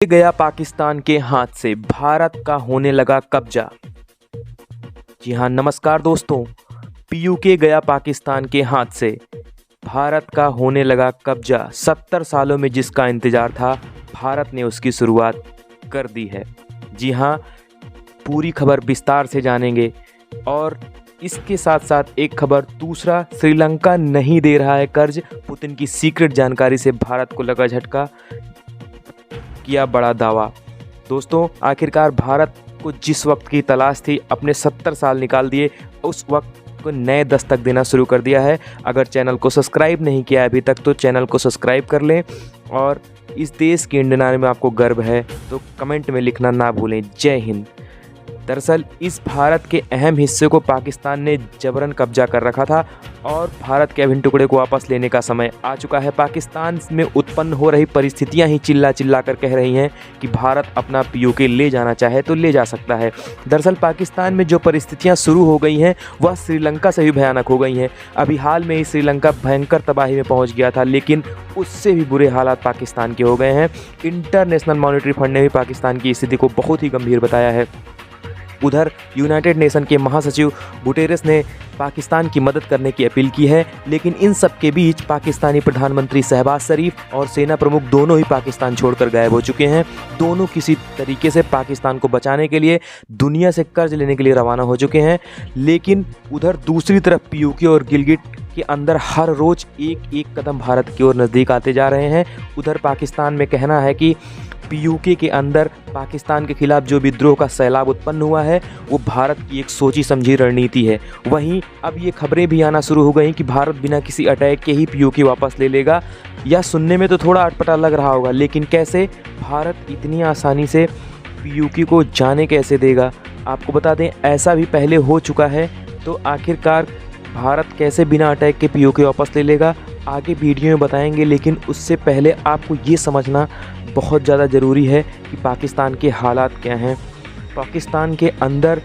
गया पाकिस्तान के हाथ से भारत का होने लगा कब्जा। जी हाँ, नमस्कार दोस्तों। पीयूके गया पाकिस्तान के हाथ से भारत का होने लगा कब्जा। 70 सालों में जिसका इंतजार था, भारत ने उसकी शुरुआत कर दी है। जी हाँ, पूरी खबर विस्तार से जानेंगे और इसके साथ साथ एक खबर दूसरा, श्रीलंका नहीं दे रहा है कर्ज, पुतिन की सीक्रेट जानकारी से भारत को लगा झटका, किया बड़ा दावा। दोस्तों, आखिरकार भारत को जिस वक्त की तलाश थी, अपने 70 साल निकाल दिए, उस वक्त को नए दस्तक देना शुरू कर दिया है। अगर चैनल को सब्सक्राइब नहीं किया अभी तक तो चैनल को सब्सक्राइब कर लें और इस देश के इंडियन आर्मी में आपको गर्व है तो कमेंट में लिखना ना भूलें। जय हिंद। दरअसल इस भारत के अहम हिस्से को पाकिस्तान ने जबरन कब्जा कर रखा था और भारत के अभिन्न टुकड़े को वापस लेने का समय आ चुका है। पाकिस्तान में उत्पन्न हो रही परिस्थितियां ही चिल्ला चिल्ला कर कह रही हैं कि भारत अपना पीओके ले जाना चाहे तो ले जा सकता है। दरअसल पाकिस्तान में जो परिस्थितियां शुरू हो गई हैं वह श्रीलंका से भी भयानक हो गई हैं। अभी हाल में ही श्रीलंका भयंकर तबाही में पहुँच गया था, लेकिन उससे भी बुरे हालात पाकिस्तान के हो गए हैं। इंटरनेशनल मॉनेटरी फंड ने भी पाकिस्तान की स्थिति को बहुत ही गंभीर बताया है। उधर यूनाइटेड नेशन के महासचिव गुटेरेस ने पाकिस्तान की मदद करने की अपील की है, लेकिन इन सब के बीच पाकिस्तानी प्रधानमंत्री शहबाज शरीफ और सेना प्रमुख दोनों ही पाकिस्तान छोड़कर गायब हो चुके हैं। दोनों किसी तरीके से पाकिस्तान को बचाने के लिए दुनिया से कर्ज लेने के लिए रवाना हो चुके हैं। लेकिन उधर दूसरी तरफ पीओके और गिलगिट के अंदर हर रोज एक एक कदम भारत की ओर नज़दीक आते जा रहे हैं। उधर पाकिस्तान में कहना है कि पीयूके के अंदर पाकिस्तान के खिलाफ जो विद्रोह का सैलाब उत्पन्न हुआ है वो भारत की एक सोची समझी रणनीति है। वहीं अब ये खबरें भी आना शुरू हो गई कि भारत बिना किसी अटैक के ही पीयूके वापस ले लेगा। यह सुनने में तो थोड़ा अटपटा लग रहा होगा, लेकिन कैसे भारत इतनी आसानी से पीयूके को जाने कैसे देगा? आपको बता दें, ऐसा भी पहले हो चुका है। तो आखिरकार भारत कैसे बिना अटैक के पीओके वापस ले लेगा, आगे वीडियो में बताएंगे। लेकिन उससे पहले आपको ये समझना बहुत ज़्यादा ज़रूरी है कि पाकिस्तान के हालात क्या हैं। पाकिस्तान के अंदर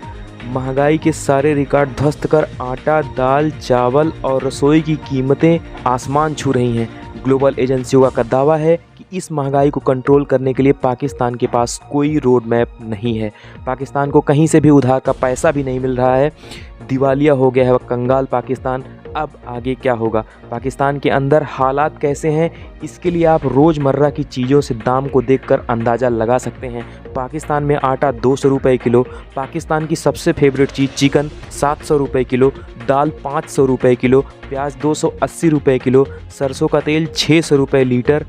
महंगाई के सारे रिकॉर्ड ध्वस्त कर आटा, दाल, चावल और रसोई की कीमतें आसमान छू रही हैं। ग्लोबल एजेंसियों का दावा है कि इस महंगाई को कंट्रोल करने के लिए पाकिस्तान के पास कोई रोड मैप नहीं है। पाकिस्तान को कहीं से भी उधार का पैसा भी नहीं मिल रहा है। दिवालिया हो गया है वह कंगाल पाकिस्तान। अब आगे क्या होगा? पाकिस्तान के अंदर हालात कैसे हैं, इसके लिए आप रोज़मर्रा की चीज़ों से दाम को देखकर अंदाज़ा लगा सकते हैं। पाकिस्तान में आटा 200 रुपये किलो, पाकिस्तान की सबसे फेवरेट चीज़ चिकन 700 रुपये किलो, दाल 500 रुपये किलो, प्याज 280 रुपये किलो, सरसों का तेल 600 रुपये लीटर,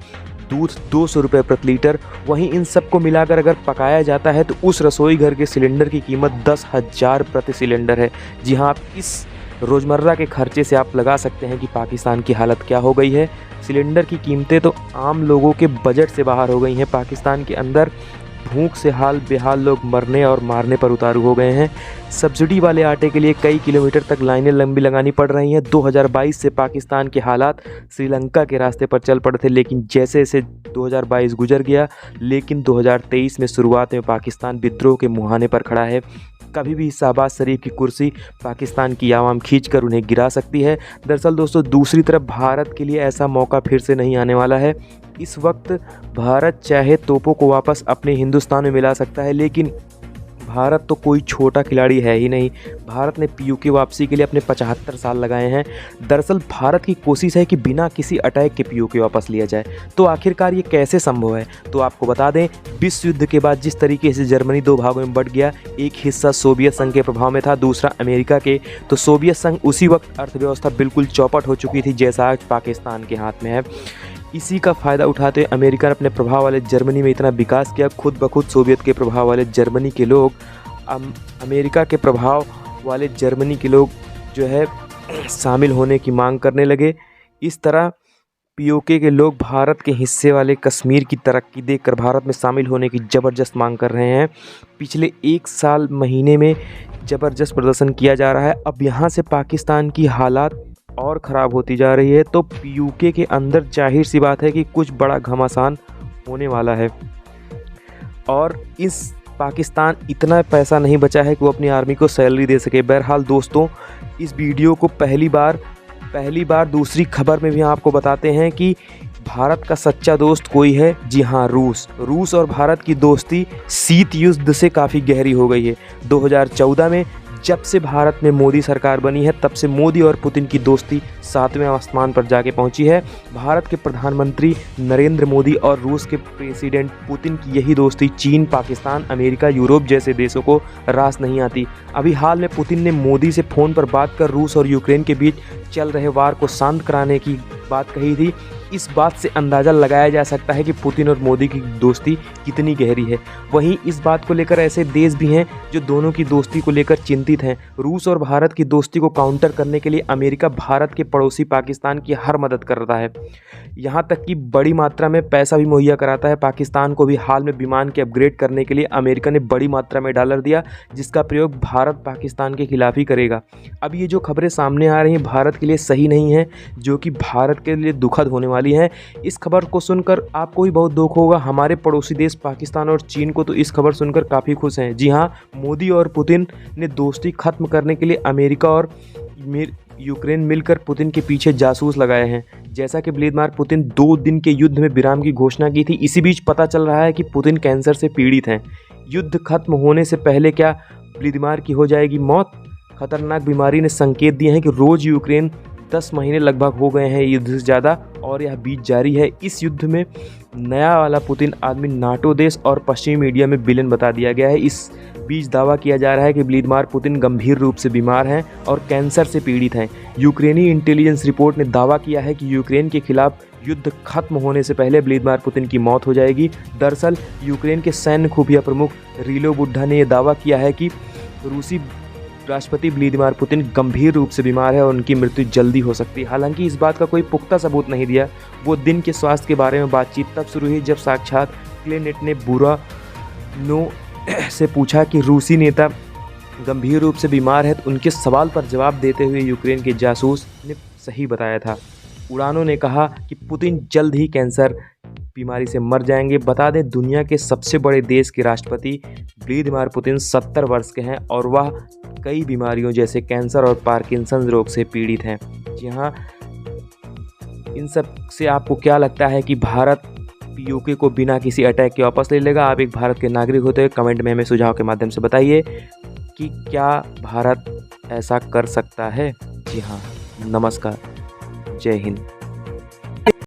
दूध 200 रुपये प्रति लीटर। वहीं इन सब को मिलाकर अगर पकाया जाता है तो उस रसोई घर के सिलेंडर की कीमत 10,000 प्रति सिलेंडर है। जी हाँ, आप इस रोज़मर्रा के खर्चे से आप लगा सकते हैं कि पाकिस्तान की हालत क्या हो गई है। सिलेंडर की कीमतें तो आम लोगों के बजट से बाहर हो गई हैं। पाकिस्तान के अंदर भूख से हाल बेहाल लोग मरने और मारने पर उतारू हो गए हैं। सब्सिडी वाले आटे के लिए कई किलोमीटर तक लाइनें लंबी लगानी पड़ रही हैं। 2022 से पाकिस्तान के हालात श्रीलंका के रास्ते पर चल पड़े थे, लेकिन जैसे जैसे 2022 गुजर गया, लेकिन 2023 में शुरुआत में पाकिस्तान विद्रोह के मुहाने पर खड़ा है। कभी भी शहबाज शरीफ की कुर्सी पाकिस्तान की आवाम खींचकर उन्हें गिरा सकती है। दरअसल दोस्तों, दूसरी तरफ भारत के लिए ऐसा मौका फिर से नहीं आने वाला है। इस वक्त भारत चाहे तोपों को वापस अपने हिंदुस्तान में मिला सकता है, लेकिन भारत तो कोई छोटा खिलाड़ी है ही नहीं। भारत ने पीओके वापसी के लिए अपने 75 साल लगाए हैं। दरअसल भारत की कोशिश है कि बिना किसी अटैक के पीओके वापस लिया जाए। तो आखिरकार ये कैसे संभव है? तो आपको बता दें, विश्व युद्ध के बाद जिस तरीके से जर्मनी दो भागों में बंट गया, एक हिस्सा सोवियत संघ के प्रभाव में था, दूसरा अमेरिका के, तो सोवियत संघ उसी वक्त अर्थव्यवस्था बिल्कुल चौपट हो चुकी थी जैसा आज पाकिस्तान के हाथ में है। इसी का फ़ायदा उठाते हुए अमेरिका ने अपने प्रभाव वाले जर्मनी में इतना विकास किया, खुद ब खुद सोवियत के प्रभाव वाले जर्मनी के लोग अमेरिका के प्रभाव वाले जर्मनी के लोग जो है शामिल होने की मांग करने लगे। इस तरह पीओके के लोग भारत के हिस्से वाले कश्मीर की तरक्की देखकर भारत में शामिल होने की ज़बरदस्त मांग कर रहे हैं। पिछले 1 साल महीने में ज़बरदस्त प्रदर्शन किया जा रहा है। अब यहाँ से पाकिस्तान की हालात और ख़राब होती जा रही है, तो पीयूके के अंदर जाहिर सी बात है कि कुछ बड़ा घमासान होने वाला है। और इस पाकिस्तान इतना पैसा नहीं बचा है कि वो अपनी आर्मी को सैलरी दे सके। बहरहाल दोस्तों, इस वीडियो को पहली बार दूसरी खबर में भी आपको बताते हैं कि भारत का सच्चा दोस्त कोई है? जी हाँ, रूस और भारत की दोस्ती शीत युद्ध से काफ़ी गहरी हो गई है। 2014 में जब से भारत में मोदी सरकार बनी है तब से मोदी और पुतिन की दोस्ती 7वें आसमान पर जाके पहुंची है। भारत के प्रधानमंत्री नरेंद्र मोदी और रूस के प्रेसिडेंट पुतिन की यही दोस्ती चीन, पाकिस्तान, अमेरिका, यूरोप जैसे देशों को रास नहीं आती। अभी हाल में पुतिन ने मोदी से फ़ोन पर बात कर रूस और यूक्रेन के बीच चल रहे वार को शांत कराने की बात कही थी। इस बात से अंदाज़ा लगाया जा सकता है कि पुतिन और मोदी की दोस्ती कितनी गहरी है। वहीं इस बात को लेकर ऐसे देश भी हैं जो दोनों की दोस्ती को लेकर चिंतित हैं। रूस और भारत की दोस्ती को काउंटर करने के लिए अमेरिका भारत के पड़ोसी पाकिस्तान की हर मदद कर रहा है, यहाँ तक कि बड़ी मात्रा में पैसा भी मुहैया कराता है। पाकिस्तान को भी हाल में विमान के अपग्रेड करने के लिए अमेरिका ने बड़ी मात्रा में डॉलर दिया, जिसका प्रयोग भारत पाकिस्तान के खिलाफ ही करेगा। अब ये जो खबरें सामने आ रही हैं भारत के लिए सही नहीं है, जो कि भारत के लिए दुखद होने वाली है। इस खबर को सुनकर आपको भी बहुत दुख होगा। हमारे पड़ोसी देश पाकिस्तान और चीन को तो इस खबर सुनकर काफ़ी खुश हैं। जी हाँ, मोदी और पुतिन ने दोस्ती खत्म करने के लिए अमेरिका और यूक्रेन मिलकर पुतिन के पीछे जासूस लगाए हैं। जैसा कि व्लादिमीर पुतिन 2 दिन के युद्ध में विराम की घोषणा की थी, इसी बीच पता चल रहा है कि पुतिन कैंसर से पीड़ित हैं। युद्ध खत्म होने से पहले क्या व्लादिमीर की हो जाएगी मौत? खतरनाक बीमारी ने संकेत दिए हैं कि रोज यूक्रेन 10 महीने लगभग हो गए हैं युद्ध से ज़्यादा, और यह बीच जारी है। इस युद्ध में नया वाला पुतिन आदमी नाटो देश और पश्चिमी मीडिया में विलेन बता दिया गया है। इस बीच दावा किया जा रहा है कि व्लादिमीर पुतिन गंभीर रूप से बीमार हैं और कैंसर से पीड़ित हैं। यूक्रेनी इंटेलिजेंस रिपोर्ट ने दावा किया है कि यूक्रेन के खिलाफ युद्ध खत्म होने से पहले व्लादिमीर पुतिन की मौत हो जाएगी। दरअसल यूक्रेन के सैन्य खुफिया प्रमुख रिलो बुड्ढा ने यह दावा किया है कि रूसी राष्ट्रपति व्लादिमीर पुतिन गंभीर रूप से बीमार है और उनकी मृत्यु जल्दी हो सकती है। हालांकि इस बात का कोई पुख्ता सबूत नहीं दिया। वो दिन के स्वास्थ्य के बारे में बातचीत तब शुरू हुई जब साक्षात क्लेनेट ने बुरानो से पूछा कि रूसी नेता गंभीर रूप से बीमार है, तो उनके सवाल पर जवाब देते हुए यूक्रेन के जासूस ने सही बताया था। उड़ानो ने कहा कि पुतिन जल्द ही कैंसर बीमारी से मर जाएंगे। बता दें, दुनिया के सबसे बड़े देश के राष्ट्रपति व्लादिमीर पुतिन 70 वर्ष के हैं और वह कई बीमारियों जैसे कैंसर और पार्किंसन रोग से पीड़ित हैं। जी हाँ, इन सब से आपको क्या लगता है कि भारत पीयूके को बिना किसी अटैक के वापस ले लेगा? आप एक भारत के नागरिक होते हुए कमेंट में हमें सुझाव के माध्यम से बताइए कि क्या भारत ऐसा कर सकता है। जी हाँ, नमस्कार, जय हिंद।